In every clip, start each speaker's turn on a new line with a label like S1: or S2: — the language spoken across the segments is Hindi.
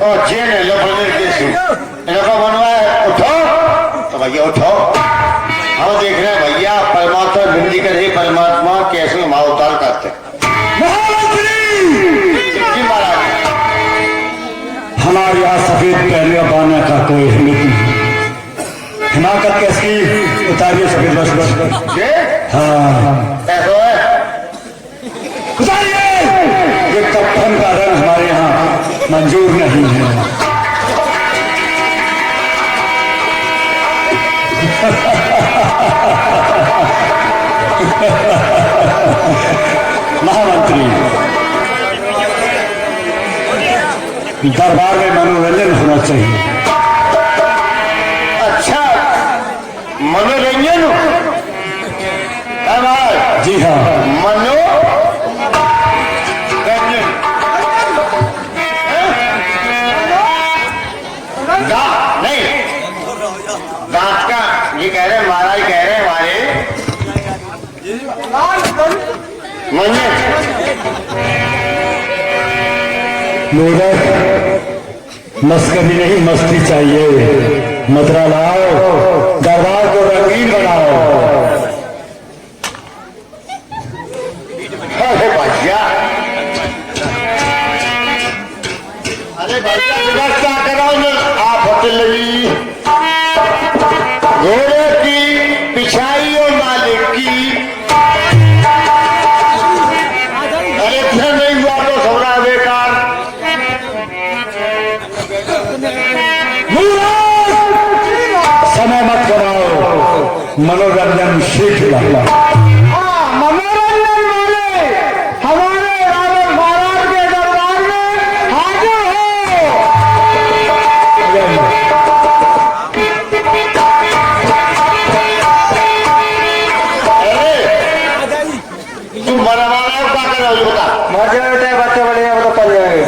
S1: और जेल है लोग उठो तो भैया उठो। हम देख रहे हैं भैया परमात्मा विनती कर रही परमात्मा कैसे अवतार करते महाराज।
S2: हमारे यहाँ सफेद पहले बाने का कोई हिम्मत नहीं। हिमाकत कैसी उतारिए सफेद बस बस बस। हाँ
S1: ऐसा है
S2: उतारिए। ये कफन का रंग हमारे यहाँ मंजूर नहीं है। महामंत्री दरबार में मनोरंजन होना चाहिए।
S1: अच्छा मनोरंजन
S2: जी हाँ
S1: मनोरंजन नहीं दांत का ये कह रहे महाराज कह रहे हमारे
S2: मस्करी नहीं मस्ती चाहिए। मदरा लाओ दरबार को रंगीन बनाओ।
S1: अरे भैया क्या कराओ ना आप होटल लगी घोड़े की पिछाई और मालिक की। अरे इतना नहीं हुआ तो सोना बेकार।
S2: समय मत बनाओ मनोरंजन सीख ला।
S1: मनोरंजन वाले हमारे रावण महाराज के दरबार में हाजिर हो। तुम बड़ा वाला क्या कर रहे हो बता।
S2: मजे बेटे बच्चे बड़े वो तो पल जाएंगे।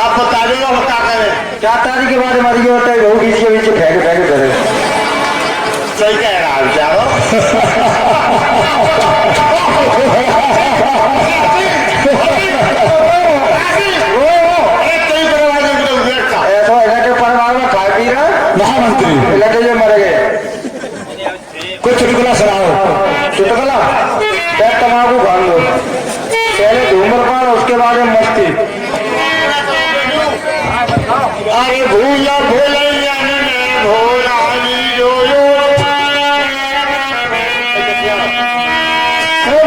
S1: आप बता दो वो क्या करें।
S2: 4 तारीख के बाद मर गया होता है वो बीच के बीच फेंक फेंक करे।
S1: सही कह रहा है जाओ।
S2: ऐसा है कि परिवार में खा पी रहा महामंत्री लगे जो मर गए। कुछ चुटकुला सुनाओ। चुटकुला क्या तमाकू भांग दो पहले धूम्रपान उसके बाद में मस्ती।
S1: अरे भूला भूलैया ने भोलानी जो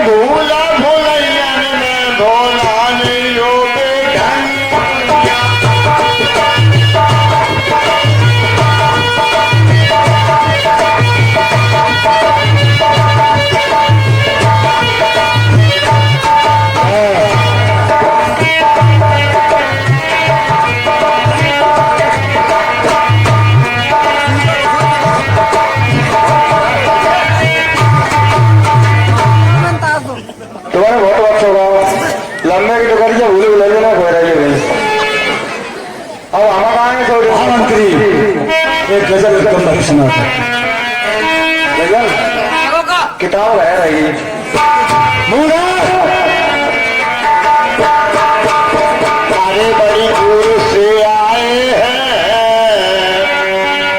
S1: भूला भूलैया ने भोलानी जो
S2: तुम्हारे बहुत अच्छा होगा। लंबे की तो करिए भूले भूले देना खो रही है। अब हमारा आए तो महामंत्री एक गजल एकदम नहीं सुना था। गजल किताब है रही
S1: अरे बड़ी दूर से आए हैं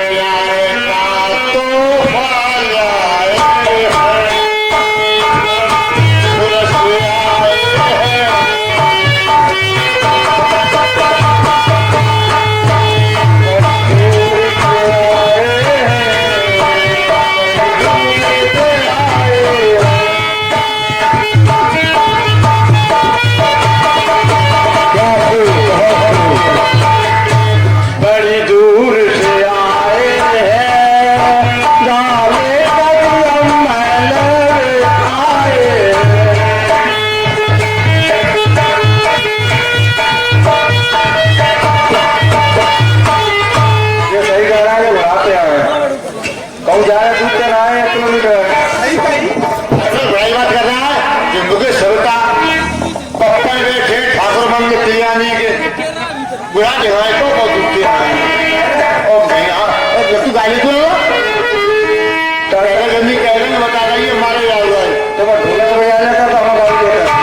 S1: प्यारे का तोहफा लाए हैं। दूर से आए हैं बड़ी दूर से आए हैं गाले कदम महल आए।
S2: ये सही कह रहा है कि बढ़ाते आए कहूँ जा रहे दूसरे ना आए किलोमीटर
S1: बड़ी बात कर रहा है कि मुझे सविता पप्पन बैठे ठाकुर मंग कल्याणी के बुढ़ा जगह तो बहुत दुखते हैं और मैं तू गाली सुन लो तो जल्दी कह रहे हैं बता रही है हमारे याद है
S2: तो मैं ढोलक बजा लेता तो हम गाड़ी देता।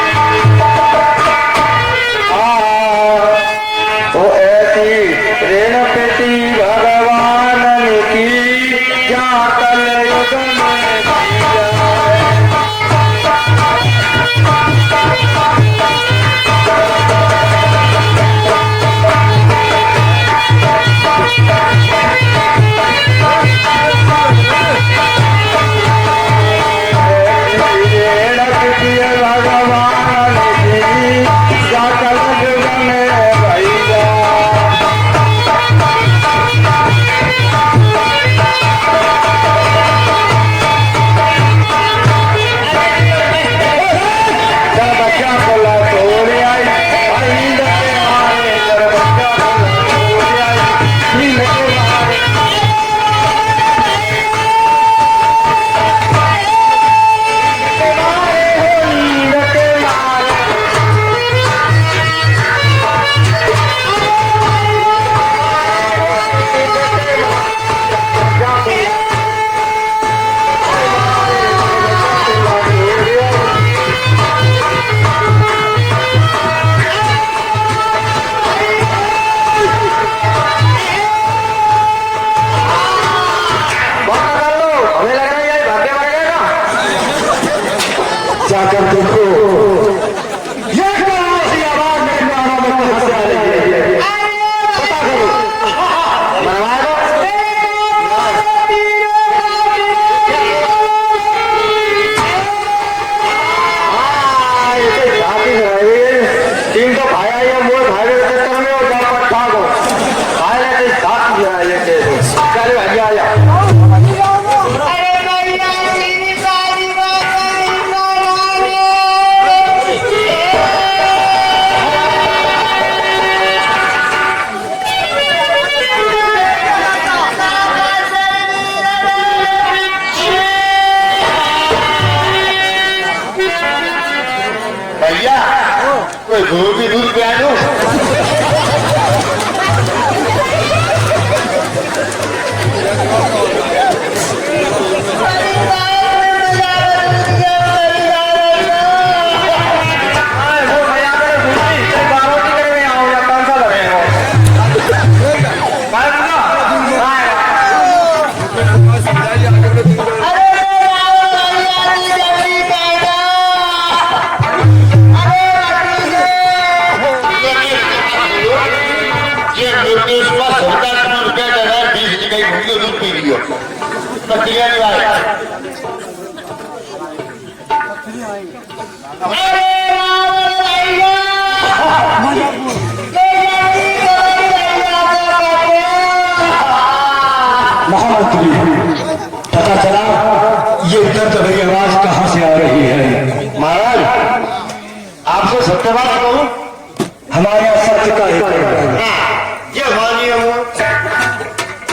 S2: तीन तो खाया ही है मोर खाए के चक्कर में और जाओ पट्टा को खाए लेते साथ दिया ये के चल भाई आ जा
S3: अरे भैया मेरी सारी
S1: भैया कोई दूध भी दूध पिला दो ये निर्देश का सरकार को रुपया दे रहा है 20 की गई भूखी दूध पी लियो प्रक्रिया
S2: महामंत्री पता चला ये दर्द भरी आवाज कहाँ से आ रही है
S1: महाराज आपसे सत्यवाद कहूँ
S2: हमारे यहाँ सत्य का एक
S1: ये मानिए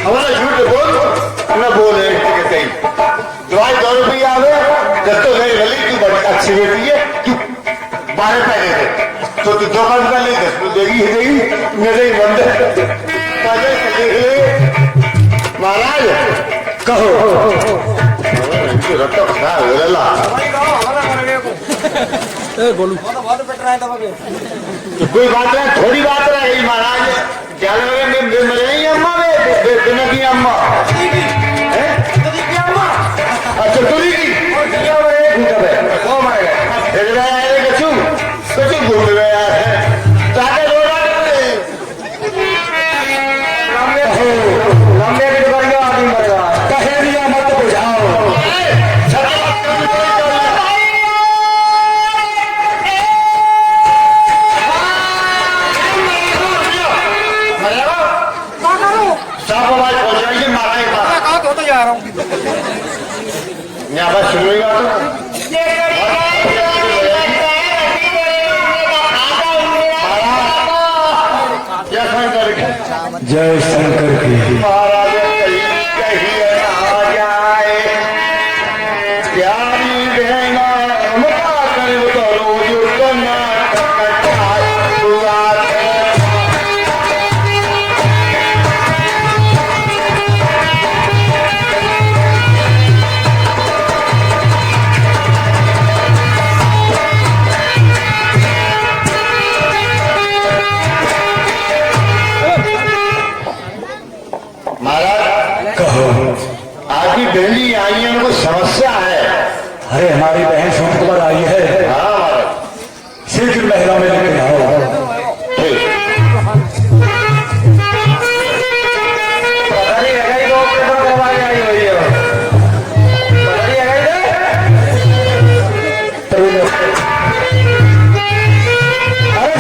S1: हमारा झूठ बोल न बोले कहीं दवाई 2 रुपये आवे जब तो नहीं रली तू बड़ी अच्छी बेटी है तू 12 पैसे दे तो तू 2 का ले 10 देगी ही देगी मेरे ही बंद महाराज
S2: कहो
S1: रक्त खराब हो रहा कोई बात नहीं थोड़ी बात रह गई महाराज क्या लगे मरे नहीं अम्मा बिना की अम्मा अच्छा तुरी की कचू घूम गया है
S2: लंबे की दुकान आदमी मर रहा है कहे दिया मत बुझाओ
S1: यहाँ बस सुनेगा
S2: जय शंकर की
S1: महाराज कहीं आ जाए प्यारी बहना कर करो जो करना महाराज
S2: कहो
S1: आपकी बहनी आई है उनको समस्या है
S2: अरे हमारी बहन सूट पर आई है
S1: हाँ महाराज
S2: शीघ्र महिला में लेके आओ
S1: ठीक
S2: पता नहीं है लोग पेपर करवाने आई हुई है पता नहीं है अरे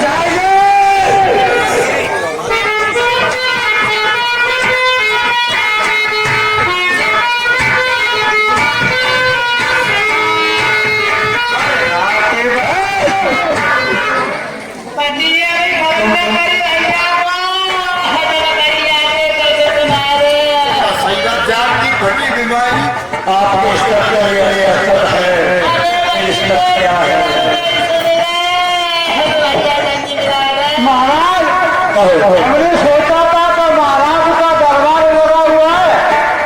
S2: जाएंगे
S1: बड़ी बीमारी
S2: आपको इसका क्या ये असर है इसका क्या है महाराज हमने सोचा था कि महाराज का दरबार लगा हुआ है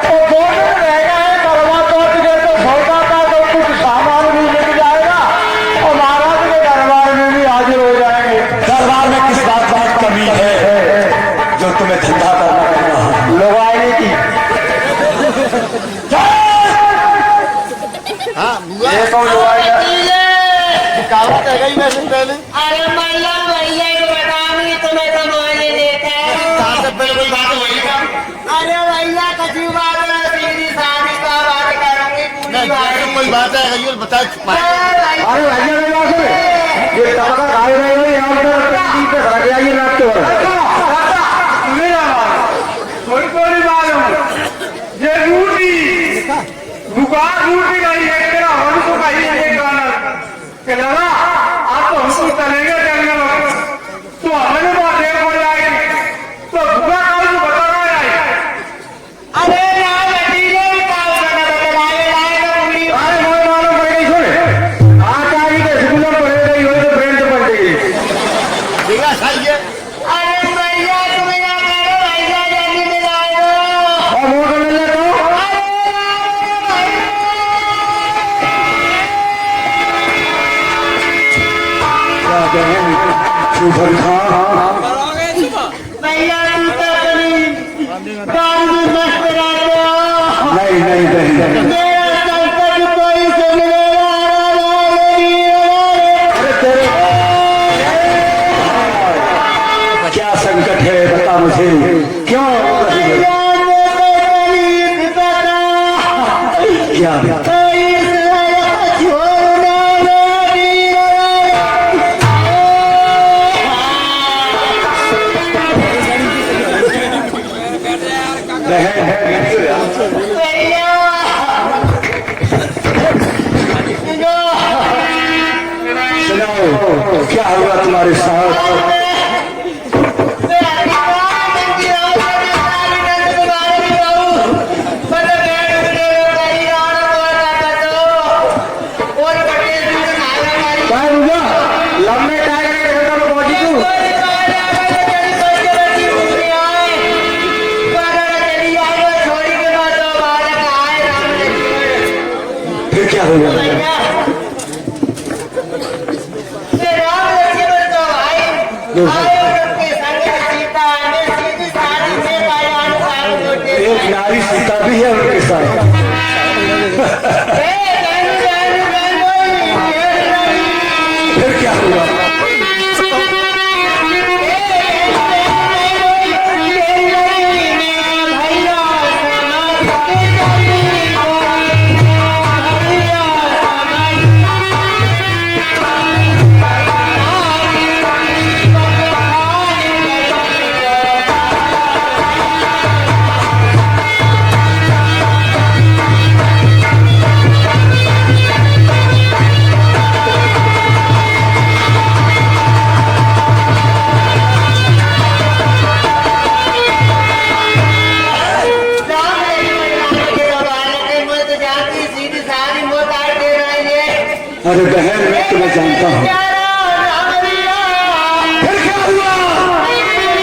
S2: तो 2 दिन रह गए दरबार टूट गए तो सोचा था तो कुछ सामान भी मिल जाएगा और महाराज के दरबार में भी हाजिर हो जाएंगे दरबार में किस बात बात कमी है जो तुम्हें धंधा करना पड़ना लोग आएंगे की ये तो
S1: कहावत है गई वैसे पहले
S3: अरे मैया भैया को बताऊंगी तुम्हें तो मैंने देखा है
S1: कहाँ से पहले कोई बात हुई क्या
S3: अरे भैया कची बात है तेरी शादी का बात करूंगी पूरी बात
S1: कोई बात है बता
S3: अरे भैया
S2: अरे भैया ये टपका खाए रहे हो यहाँ पर टंकी पे खड़ा के आइए रात के वक्त
S4: थोड़ी थोड़ी मालूम ये रूटी दुकान रूटी नहीं है तेरा हमको कहीं नहीं गाना के लगा आप तो हमको चलेंगे चलने वक्त तो हमें बहुत देर हो जाएगी तो बुआ कल को बता रहा है
S3: अरे यार बटीले का बना बतलाए लाएगा पूरी
S2: अरे मोर मालूम पड़ गई सुन आटा ही के स्कूल में पढ़े गई हो तो ब्रेन तो पड़ गई
S1: बिना खाइए
S3: अरे भैया तुम क्या करो भैया जल्दी में लाओ
S2: और मोर को मिल तो क्या बहन सुभर खान
S3: भैया तू तो अपनी काम भी मस्त रहते हो
S2: नहीं नहीं बहन
S3: मेरा संकट कोई सुनने वाला नहीं
S2: अरे तेरे क्या संकट है बता मुझे क्यों
S3: भैया मुझे तकलीफ बता
S2: क्या
S3: कोई सहारा छोड़ना नहीं भैया
S2: सुनाओ क्या हुआ तुम्हारे साथ क्या हुआ लंबे टाइगर के घर पर पहुंची तू फिर क्या हुआ एक नारी सीता भी है उनके साथ फिर क्या हुआ अरे बहन मैं तुम्हें जानता हूँ फिर क्या हुआ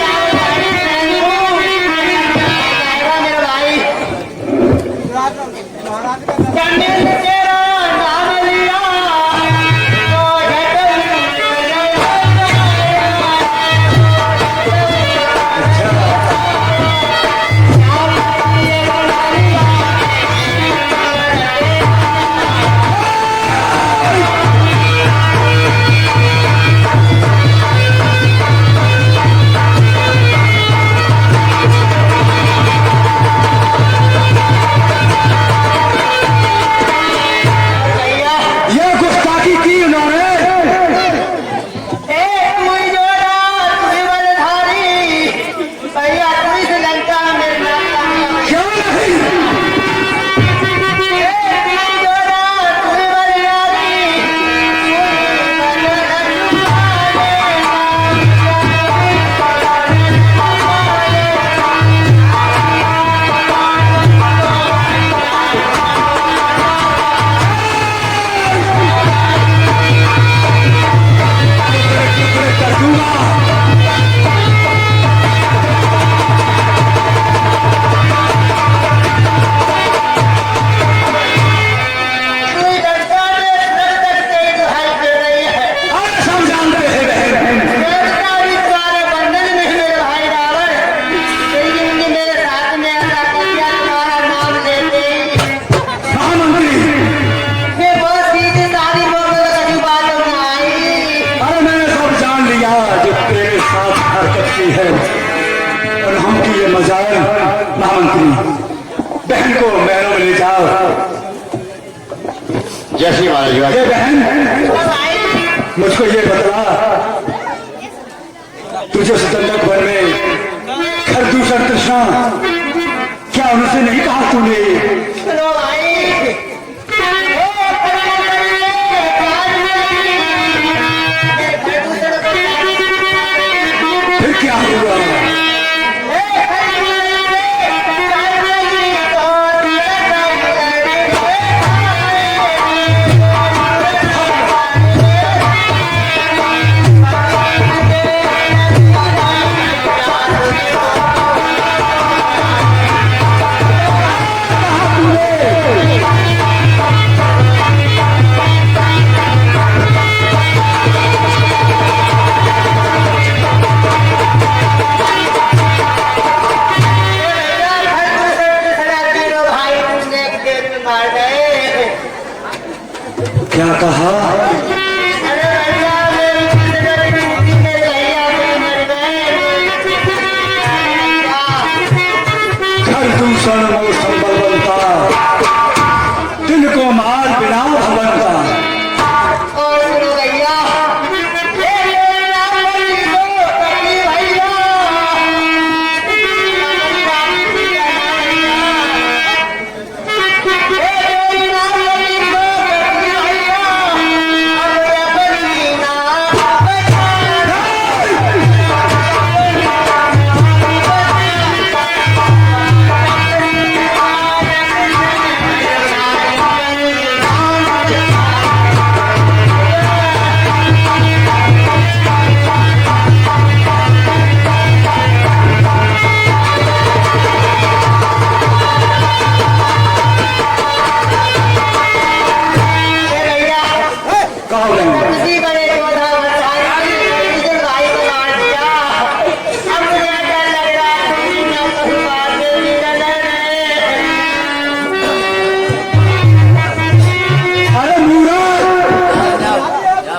S2: बहन को महलों में ले जाओ।
S1: जैसी महाराज
S2: ये बहन मुझको ये बता, तुझे सुतंदक वन में खरदूषण तृष्णा, क्या उनसे नहीं कहा तूने?
S3: सुनो भाई,
S2: फिर क्या हुआ? क्या कहा? खरदूषण मौसम बलवंता, दिन को मार बिना भवंता।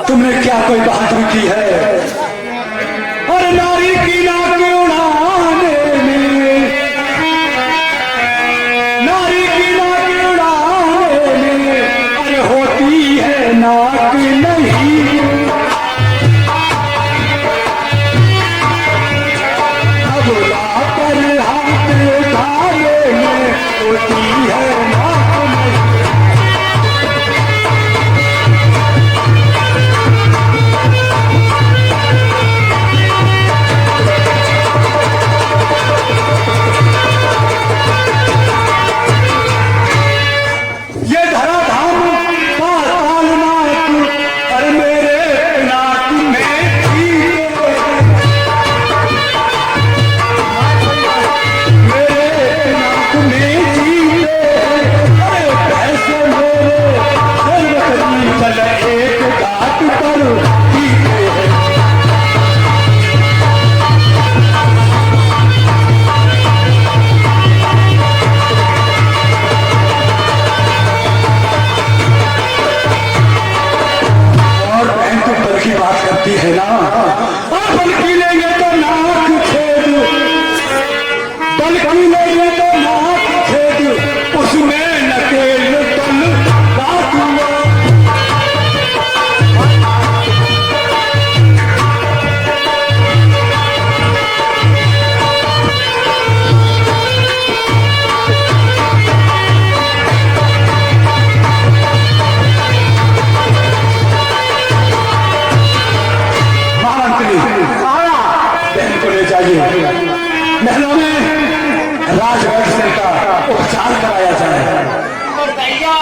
S2: तुमने क्या कोई बहादुरी की है? और नारी की नाक उड़ाने में, नारी की नाक उड़ाने में, अरे होती है नाक नहीं। अब लाकर हाथ उठाने में होती है नाक नहीं। है ना, बल्कि लेंगे तो नाक छेद, बल्कि लेंगे तो नाक छेद, उसमें नकेल तल बात हुआ। महलों में राजवंश का उपचार कराया जाए।
S3: और भैया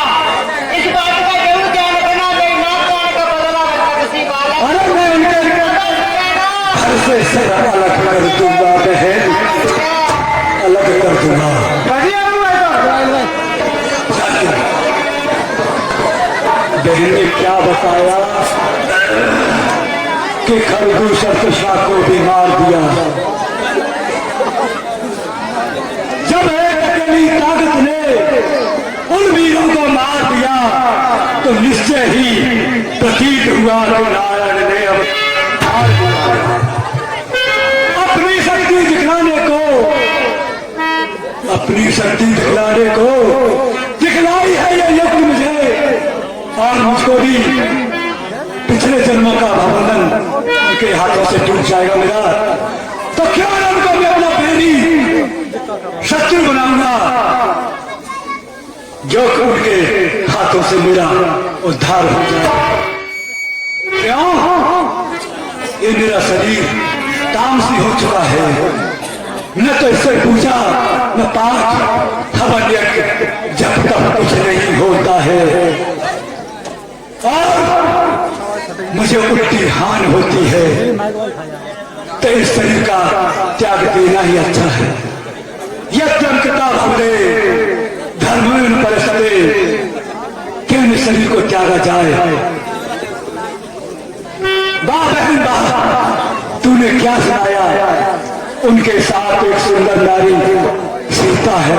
S3: इस बात का जरूर ध्यान रखना, नाक का बदला किसी बालक।
S2: अरे मैं उनके घर से अलग कर दूंगा बहन, अलग कर दूंगा। बहन ने क्या बताया कि खरदूषण तृष्णा को भी मार दिया। जब एक अकेली ताकत ने उन वीरों को मार दिया तो निश्चय ही प्रतीत हुआ कि नारायण ने अपनी शक्ति दिखलाने को दिखलाई है ये युग मुझे, और मुझको भी पिछले जन्मों का उनके हाथों से टूट जाएगा मेरा, तो क्यों ना उनको मैं अपना बैरी शत्रु बनाऊंगा, जो उनके हाथों से मेरा उद्धार हो जाए। क्यों? ये मेरा शरीर तामसी हो चुका है, न तो इससे पूजा न पाठ हवन यज्ञ जब तक कुछ नहीं होता है, और मुझे उल्टी हान होती है, तो इस शरीर का त्याग देना ही अच्छा है। यज्ञ किताब हमने धर्म परिषदे क्यों इस शरीर को त्यागा जाए। वाह बहन वाह, तूने क्या सुनाया। उनके साथ एक सुंदर नारी सीता है,